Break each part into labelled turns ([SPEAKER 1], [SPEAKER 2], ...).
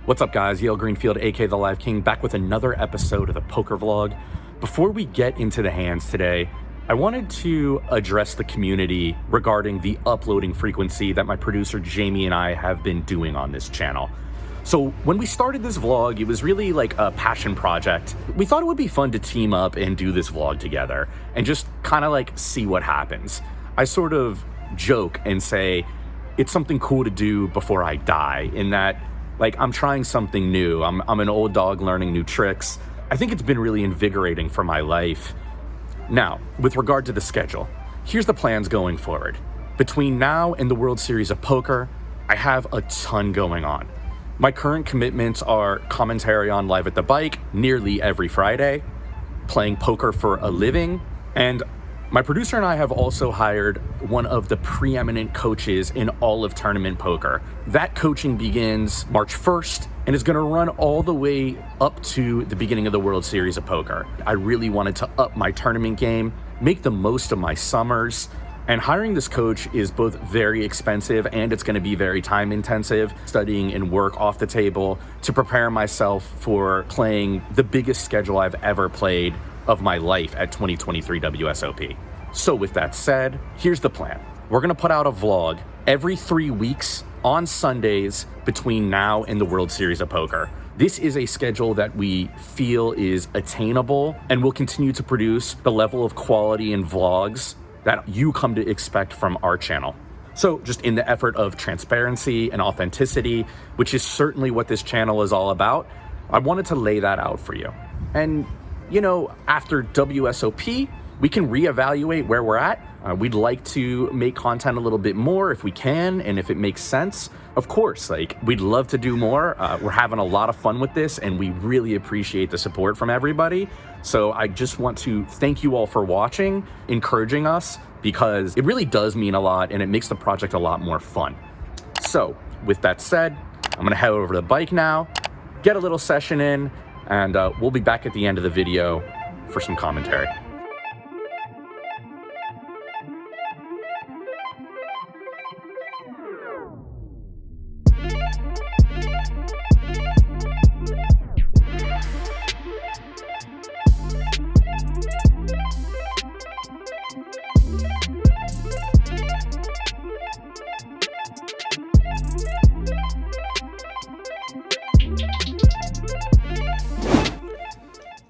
[SPEAKER 1] What's up, guys? Yale Greenfield, aka the Live King, back with another episode of the poker vlog. Before we get into the hands today, I wanted to address the community regarding the uploading frequency that my producer Jamie and I have been doing on this channel. So when we started this vlog, it was really like a passion project. We thought it would be fun to team up and do this vlog together and just kind of like see what happens. I sort of joke and say it's something cool to do before I die, in that like I'm trying something new. I'm an old dog learning new tricks. I think it's been really invigorating for my life. Now, with regard to the schedule, here's the plans going forward. Between now and the World Series of Poker, I have a ton going on. My current commitments are commentary on Live at the Bike nearly every Friday, playing poker for a living, and my producer and I have also hired one of the preeminent coaches in all of tournament poker. That coaching begins March 1st and is going to run all the way up to the beginning of the World Series of Poker. I really wanted to up my tournament game, make the most of my summers, and hiring this coach is both very expensive and it's going to be very time intensive, studying and work off the table to prepare myself for playing the biggest schedule I've ever played of my life at 2023 WSOP. So with that said, here's the plan. We're gonna put out a vlog every 3 weeks on Sundays between now and the World Series of Poker. This is a schedule that we feel is attainable and will continue to produce the level of quality and vlogs that you come to expect from our channel. So just in the effort of transparency and authenticity, which is certainly what this channel is all about, I wanted to lay that out for you. And you know, after WSOP, we can reevaluate where we're at. We'd like to make content a little bit more if we can, and if it makes sense. Of course, like we'd love to do more. We're having a lot of fun with this, and we really appreciate the support from everybody. So I just want to thank you all for watching, encouraging us, because it really does mean a lot, and it makes the project a lot more fun. So with that said, I'm gonna head over to the bike now, get a little session in, and we'll be back at the end of the video for some commentary.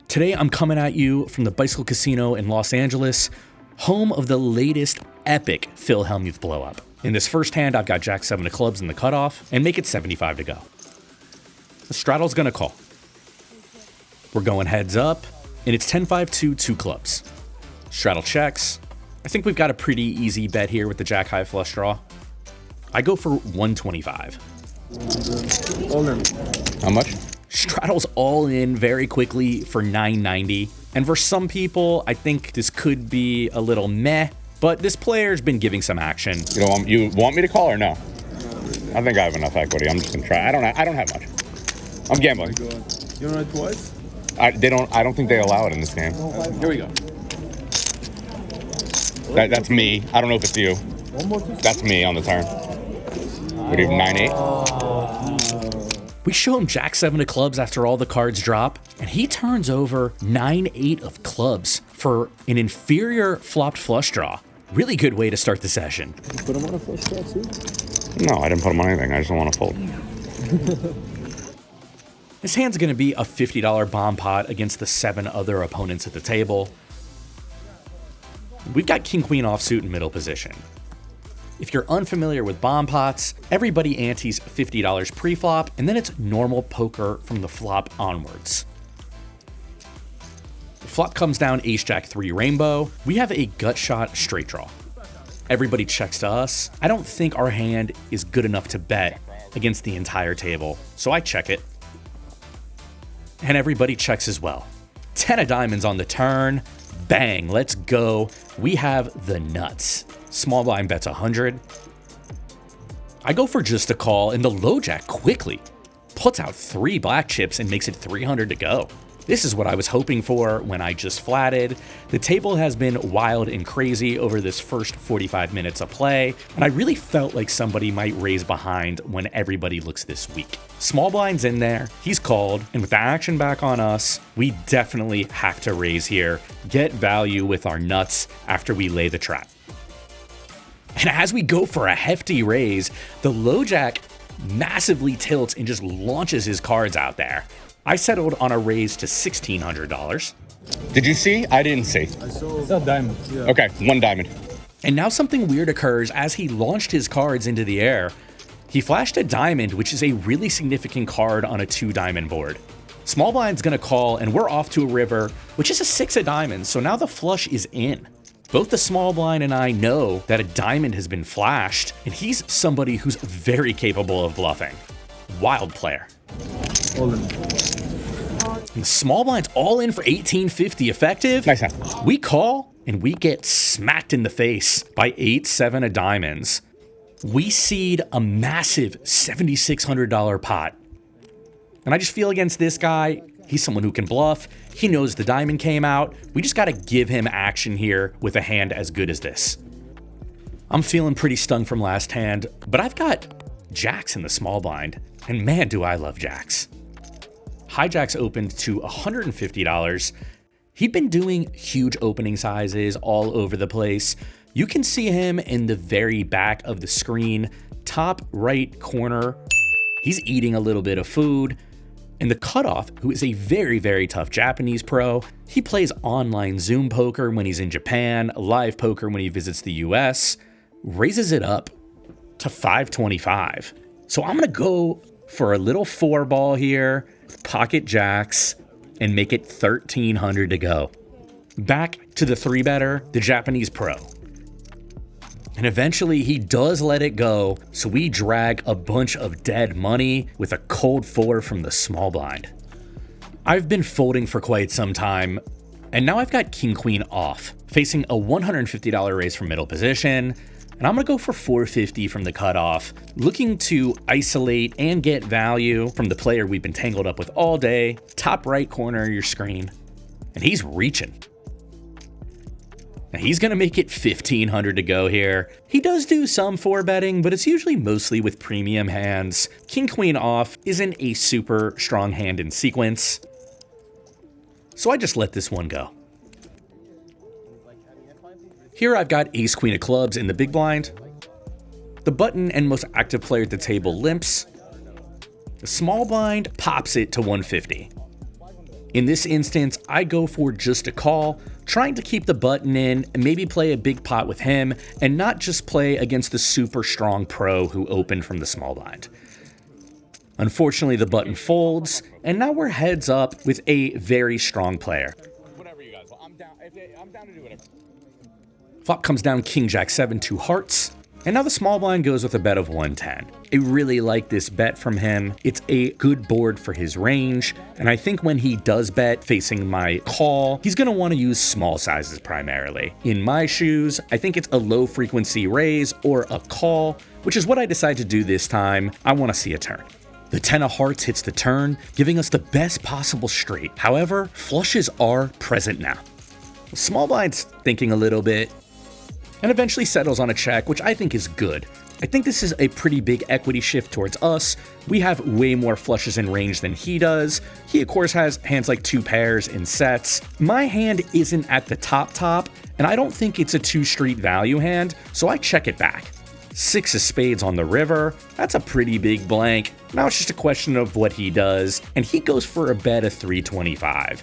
[SPEAKER 1] Today, I'm coming at you from the Bicycle Casino in Los Angeles, home of the latest epic Phil Hellmuth blow-up. In this first hand, I've got Jack 7 of clubs in the cutoff and make it 75 to go. The straddle's gonna call. We're going heads up, and it's 10-5-2, 2 clubs. Straddle checks. I think we've got a pretty easy bet here with the Jack high flush draw. I go for 125.
[SPEAKER 2] All in.
[SPEAKER 1] How much? Straddles all in very quickly for 990. And for some people, I think this could be a little meh, but this player's been giving some action.
[SPEAKER 3] You want me to call or no? I think I have enough equity. I'm just gonna try. I don't have much. I'm gambling.
[SPEAKER 2] You want it twice?
[SPEAKER 3] I don't think they allow it in this game.
[SPEAKER 2] Here we go.
[SPEAKER 3] That's me. I don't know if it's you. That's me on the turn. What do you have, 9-8?
[SPEAKER 1] We show him Jack 7 of clubs after all the cards drop, and he turns over 9-8 of clubs for an inferior flopped flush draw. Really good way to start the session.
[SPEAKER 2] You put him on a flush draw too?
[SPEAKER 3] No, I didn't put him on anything. I just don't want to fold.
[SPEAKER 1] This hand's gonna be a $50 bomb pot against the 7 other opponents at the table. We've got King-Queen offsuit in middle position. If you're unfamiliar with bomb pots, everybody antes $50 pre-flop, and then it's normal poker from the flop onwards. The flop comes down ace-jack 3 rainbow. We have a gut shot straight draw. Everybody checks to us. I don't think our hand is good enough to bet against the entire table, so I check it. And everybody checks as well. 10 of diamonds on the turn. Bang, let's go. We have the nuts. Small blind bets 100. I go for just a call, and the low jack quickly puts out 3 black chips and makes it 300 to go. This is what I was hoping for when I just flatted. The table has been wild and crazy over this first 45 minutes of play, and I really felt like somebody might raise behind when everybody looks this weak. Small blind's in there, he's called, and with the action back on us, we definitely have to raise here, get value with our nuts after we lay the trap. And as we go for a hefty raise, the low jack massively tilts and just launches his cards out there. I settled on a raise to $1,600.
[SPEAKER 3] Did you see? I didn't see.
[SPEAKER 2] I saw diamond. Yeah.
[SPEAKER 3] Okay, 1 diamond.
[SPEAKER 1] And now something weird occurs as he launched his cards into the air. He flashed a diamond, which is a really significant card on a 2 diamond board. Small blind's gonna call, and we're off to a river, which is a 6 of diamonds, so now the flush is in. Both the small blind and I know that a diamond has been flashed, and he's somebody who's very capable of bluffing. Wild player.
[SPEAKER 2] All in.
[SPEAKER 1] And the small blind's all in for 1850 effective.
[SPEAKER 3] Nice hand.
[SPEAKER 1] We call, and we get smacked in the face by 8-7 of diamonds. We seed a massive $7,600 pot. And I just feel against this guy, he's someone who can bluff. He knows the diamond came out. We just got to give him action here with a hand as good as this. I'm feeling pretty stung from last hand, but I've got jacks in the small blind. And man, do I love jacks. Hijack's opened to $150. He'd been doing huge opening sizes all over the place. You can see him in the very back of the screen, top right corner. He's eating a little bit of food. And the cutoff, who is a very, very tough Japanese pro, he plays online Zoom poker when he's in Japan, live poker when he visits the US, raises it up to 525. So I'm gonna go for a little 4-ball here, pocket jacks, and make it 1,300 to go. Back to the 3-better, the Japanese pro. And eventually he does let it go, so we drag a bunch of dead money with a cold 4 from the small blind. I've been folding for quite some time, and now I've got king queen off, facing a $150 raise from middle position, and I'm gonna go for 450 from the cutoff, looking to isolate and get value from the player we've been tangled up with all day, top right corner of your screen, and he's reaching. Now he's gonna make it 1,500 to go here. He does do some 4-betting, but it's usually mostly with premium hands. King queen off isn't a super strong hand in sequence, so I just let this one go. Here I've got ace queen of clubs in the big blind. The button and most active player at the table limps. The small blind pops it to 150. In this instance, I go for just a call, trying to keep the button in and maybe play a big pot with him and not just play against the super strong pro who opened from the small blind. Unfortunately, the button folds, and now we're heads up with a very strong player.
[SPEAKER 3] Whatever you guys want. I'm down to do whatever.
[SPEAKER 1] Flop comes down king jack 7, 2 hearts, and now the small blind goes with a bet of 110. I really like this bet from him. It's a good board for his range, and I think when he does bet facing my call, he's gonna wanna use small sizes primarily. In my shoes, I think it's a low frequency raise or a call, which is what I decide to do this time. I wanna see a turn. The 10 of hearts hits the turn, giving us the best possible straight. However, flushes are present now. Small blind's thinking a little bit, and eventually settles on a check, which I think is good. I think this is a pretty big equity shift towards us. We have way more flushes in range than he does. He, of course, has hands like 2 pairs in sets. My hand isn't at the top, and I don't think it's a 2-street value hand, so I check it back. 6 of spades on the river. That's a pretty big blank. Now it's just a question of what he does, and he goes for a bet of 325.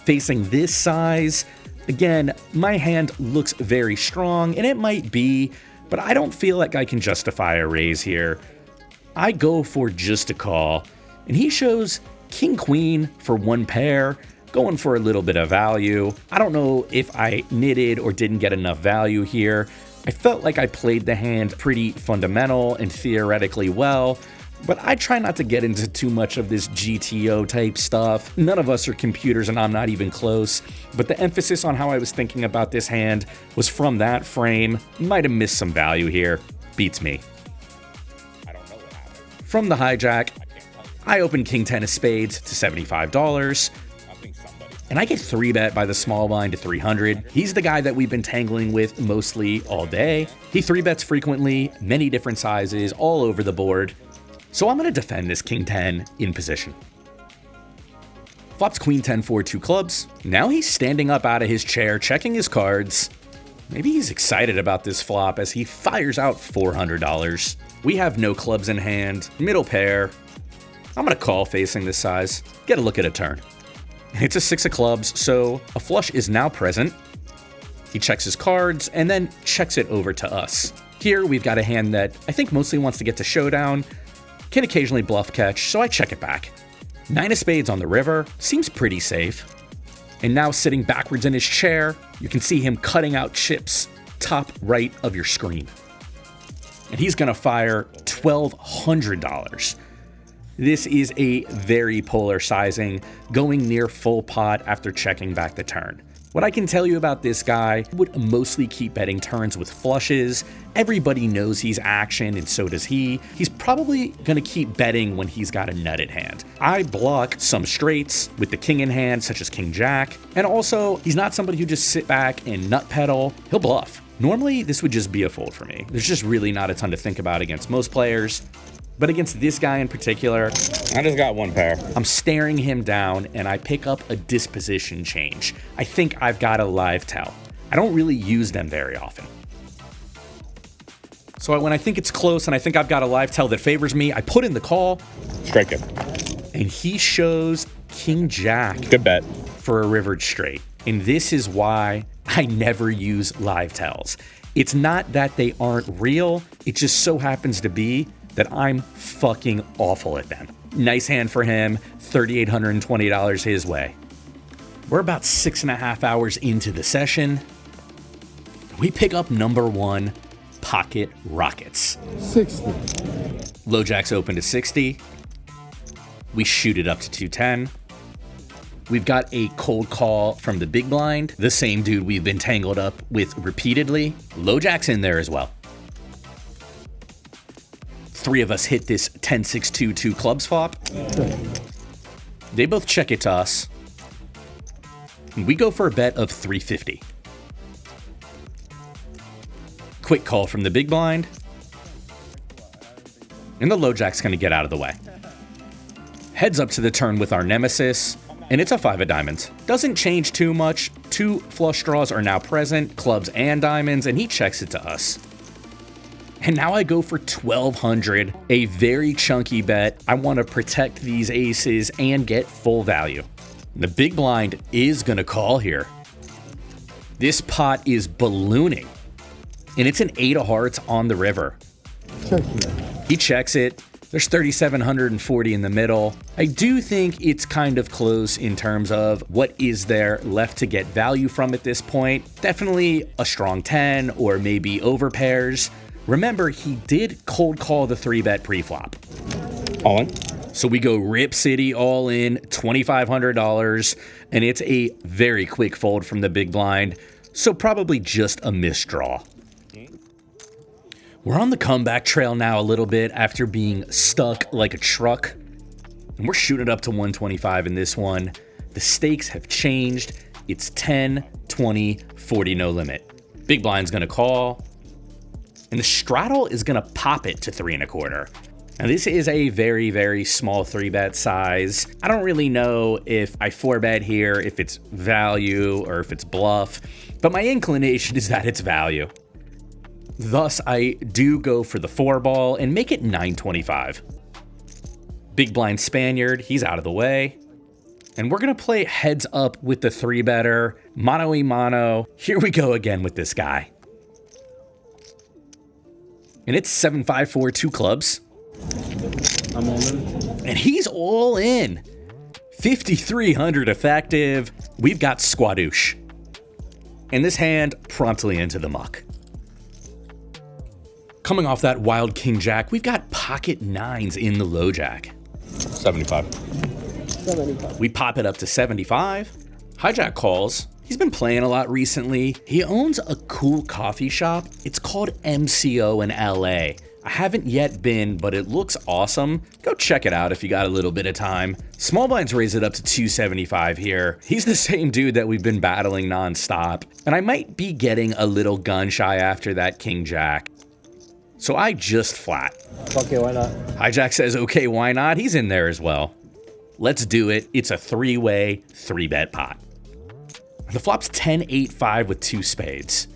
[SPEAKER 1] Facing this size, again, my hand looks very strong, and it might be, but I don't feel like I can justify a raise here. I go for just a call, and he shows king queen for 1 pair, going for a little bit of value. I don't know if I knitted or didn't get enough value here. I felt like I played the hand pretty fundamental and theoretically well, but I try not to get into too much of this GTO type stuff. None of us are computers, and I'm not even close, but the emphasis on how I was thinking about this hand was from that frame. Might have missed some value here. Beats me.
[SPEAKER 3] I don't know what happened.
[SPEAKER 1] From the hijack, I open king 10 of spades to $75. And I get 3-bet by the small blind to 300. He's the guy that we've been tangling with mostly all day. He 3-bets frequently, many different sizes, all over the board. So I'm going to defend this king 10 in position. Flops queen 10 for 2 clubs. Now he's standing up out of his chair, checking his cards. Maybe he's excited about this flop as he fires out $400. We have no clubs in hand, middle pair. I'm going to call facing this size, get a look at a turn. It's a 6 of clubs, so a flush is now present. He checks his cards and then checks it over to us. Here we've got a hand that I think mostly wants to get to showdown, can occasionally bluff catch, so I check it back. 9 of spades on the river, seems pretty safe. And now sitting backwards in his chair, you can see him cutting out chips top right of your screen. And he's gonna fire $1,200. This is a very polar sizing, going near full pot after checking back the turn. What I can tell you about this guy, would mostly keep betting turns with flushes. Everybody knows he's action, and so does he. He's probably gonna keep betting when he's got a nutted hand. I block some straights with the king in hand, such as king jack. And also, he's not somebody who just sit back and nut pedal. He'll bluff. Normally, this would just be a fold for me. There's just really not a ton to think about against most players. But against this guy in particular,
[SPEAKER 3] I just got 1 pair.
[SPEAKER 1] I'm staring him down and I pick up a disposition change. I think I've got a live tell. I don't really use them very often. So when I think it's close and I think I've got a live tell that favors me, I put in the call.
[SPEAKER 3] Strike it.
[SPEAKER 1] And he shows king jack.
[SPEAKER 3] Good bet.
[SPEAKER 1] For a rivered straight. And this is why I never use live tells. It's not that they aren't real. It just so happens to be that I'm fucking awful at them. Nice hand for him, $3,820 his way. We're about 6.5 hours into the session. We pick up number 1, pocket rockets.
[SPEAKER 2] 60.
[SPEAKER 1] Low jacks open to 60. We shoot it up to 210. We've got a cold call from the big blind, the same dude we've been tangled up with repeatedly. Low jacks in there as well. 3 of us hit this 10-6-2-2 clubs flop. They both check it to us. We go for a bet of 350. Quick call from the big blind. And the low jack's gonna get out of the way. Heads up to the turn with our nemesis, and it's a 5 of diamonds. Doesn't change too much. 2 flush draws are now present, clubs and diamonds, and he checks it to us. And now I go for 1,200, a very chunky bet. I want to protect these aces and get full value. The big blind is going to call here. This pot is ballooning, and it's an 8 of hearts on the river. He checks it. There's 3,740 in the middle. I do think it's kind of close in terms of what is there left to get value from at this point. Definitely a strong 10 or maybe over pairs. Remember, he did cold call the 3-bet pre-flop.
[SPEAKER 3] All in.
[SPEAKER 1] So we go Rip City all in, $2,500, and it's a very quick fold from the big blind. So probably just a misdraw. We're on the comeback trail now a little bit after being stuck like a truck. And we're shooting up to 125 in this one. The stakes have changed. It's 10, 20, 40, no limit. Big blind's gonna call. And the straddle is gonna pop it to 3.25. Now this is a very, very small 3-bet size. I don't really know if I 4-bet here, if it's value or if it's bluff, but my inclination is that it's value. Thus, I do go for the 4-ball and make it 925. Big blind Spaniard, he's out of the way. And we're gonna play heads up with the 3-better, mano y mano. Here we go again with this guy. And it's 7-5-4, 2 clubs.
[SPEAKER 2] I'm all in.
[SPEAKER 1] And he's all in. 5,300 effective. We've got squadoosh. And this hand promptly into the muck. Coming off that wild king jack, we've got pocket 9s in the low jack.
[SPEAKER 3] 75.
[SPEAKER 1] We pop it up to 75. Hijack calls. He's been playing a lot recently. He owns a cool coffee shop. It's called MCO in LA. I haven't yet been, but it looks awesome. Go check it out if you got a little bit of time. Small blinds raise it up to 275 here. He's the same dude that we've been battling nonstop, and I might be getting a little gun shy after that king jack. So I just flat.
[SPEAKER 2] Okay, why not?
[SPEAKER 1] Hijack says, okay, why not? He's in there as well. Let's do it. It's a three-way, three-bet pot. The flop's 10-8-5 with 2 spades.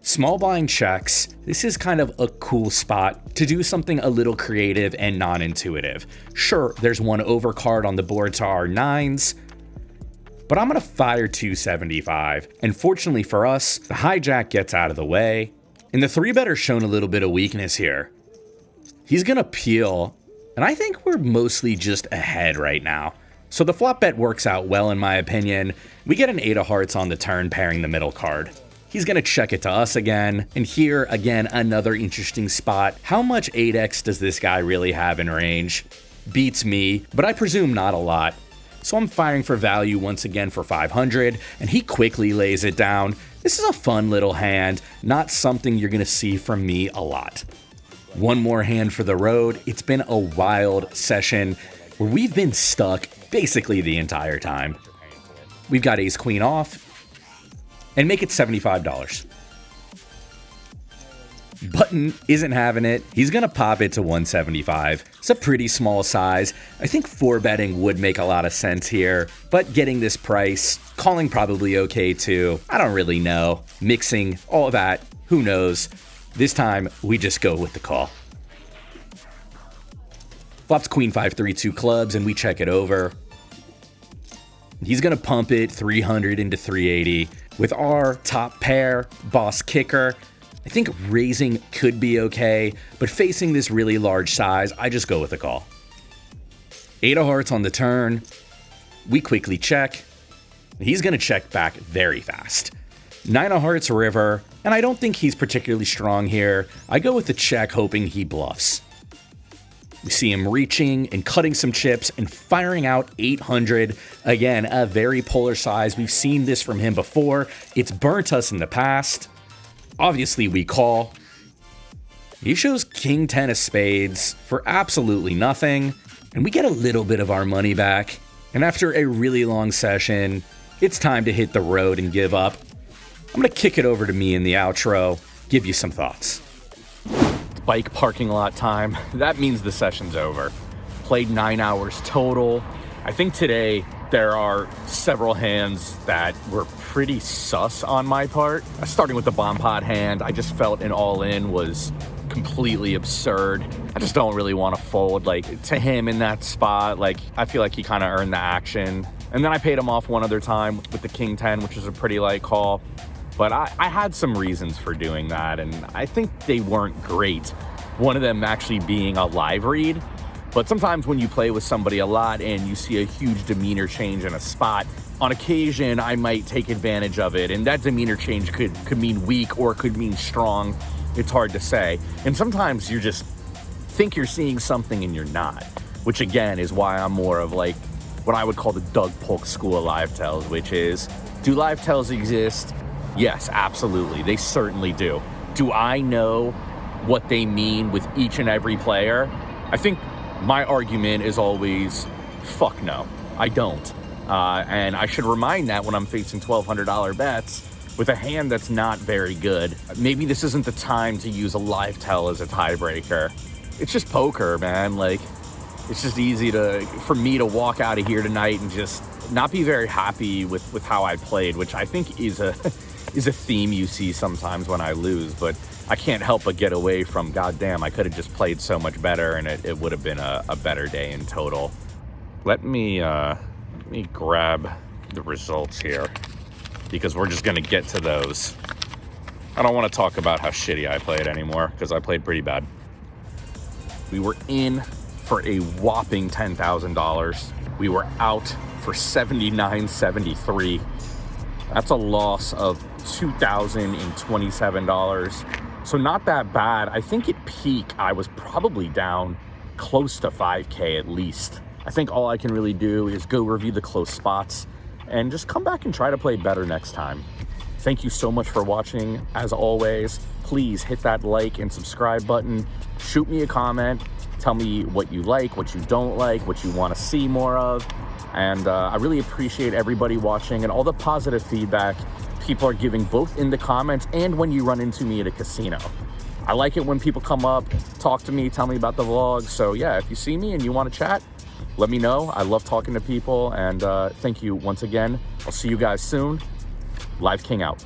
[SPEAKER 1] Small blind checks. This is kind of a cool spot to do something a little creative and non-intuitive. Sure, there's one overcard on the board to our 9s, but I'm gonna fire 275. And fortunately for us, the hijack gets out of the way, and the 3-better's shown a little bit of weakness here. He's gonna peel, and I think we're mostly just ahead right now. So the flop bet works out well in my opinion. We get an 8 of hearts on the turn pairing the middle card. He's gonna check it to us again, and here again another interesting spot. How much 8x does this guy really have in range? Beats me, but I presume not a lot. So I'm firing for value once again for 500, and he quickly lays it down. This is a fun little hand, not something you're gonna see from me a lot. One more hand for the road. It's been a wild session where we've been stuck basically the entire time. We've got ace queen off, and make it $75. Button isn't having it. He's gonna pop it to 175. It's a pretty small size. I think 4-betting would make a lot of sense here, but getting this price, calling probably okay too. I don't really know. Mixing, all that, who knows? This time, we just go with the call. Flops queen 5-3-2 clubs, and we check it over. He's gonna pump it 300 into 380. With our top pair, boss kicker, I think raising could be okay, but facing this really large size, I just go with a call. 8 of hearts on the turn. We quickly check. He's gonna check back very fast. 9 of hearts river, and I don't think he's particularly strong here. I go with the check hoping he bluffs. We see him reaching and cutting some chips and firing out 800. Again, a very polar size. We've seen this from him before. It's burnt us in the past. Obviously, we call. He shows king 10 of spades for absolutely nothing, and we get a little bit of our money back. And after a really long session, it's time to hit the road and give up. I'm gonna kick it over to me in the outro, give you some thoughts. Bike parking lot time. That means the session's over. Played 9 hours total. I think today there are several hands that were pretty sus on my part. Starting with the bomb pot hand, I just felt an all-in was completely absurd. I just don't really want to fold like to him in that spot. Like I feel like he kind of earned the action. And then I paid him off one other time with the king 10, which is a pretty light call. But I had some reasons for doing that, and I think they weren't great. One of them actually being a live read. But sometimes when you play with somebody a lot and you see a huge demeanor change in a spot, on occasion I might take advantage of it, and that demeanor change could mean weak or could mean strong. It's hard to say. And sometimes you just think you're seeing something and you're not, which again is why I'm more of like what I would call the Doug Polk school of live tells, which is, do live tells exist? Yes, absolutely. They certainly do. Do I know what they mean with each and every player? I think my argument is always, fuck no, I don't. And I should remind that when I'm facing $1,200 bets with a hand that's not very good. Maybe this isn't the time to use a live tell as a tiebreaker. It's just poker, man. Like, it's just easy for me to walk out of here tonight and just not be very happy with how I played, which I think is a theme you see sometimes when I lose, but I can't help but get away from, goddamn, I could have just played so much better and it would have been a better day in total. Let me grab the results here because we're just gonna get to those. I don't want to talk about how shitty I played anymore because I played pretty bad. We were in for a whopping $10,000. We were out for $79.73. That's a loss of $2,027. So not that bad. I think at peak, I was probably down close to 5K at least. I think all I can really do is go review the close spots and just come back and try to play better next time. Thank you so much for watching. As always, please hit that like and subscribe button. Shoot me a comment. Tell me what you like, what you don't like, what you want to see more of. And I really appreciate everybody watching and all the positive feedback people are giving, both in the comments and when you run into me at a casino. I like it when people come up, talk to me, tell me about the vlog. So yeah, if you see me and you want to chat, let me know. I love talking to people, and thank you once again. I'll see you guys soon. Live King out.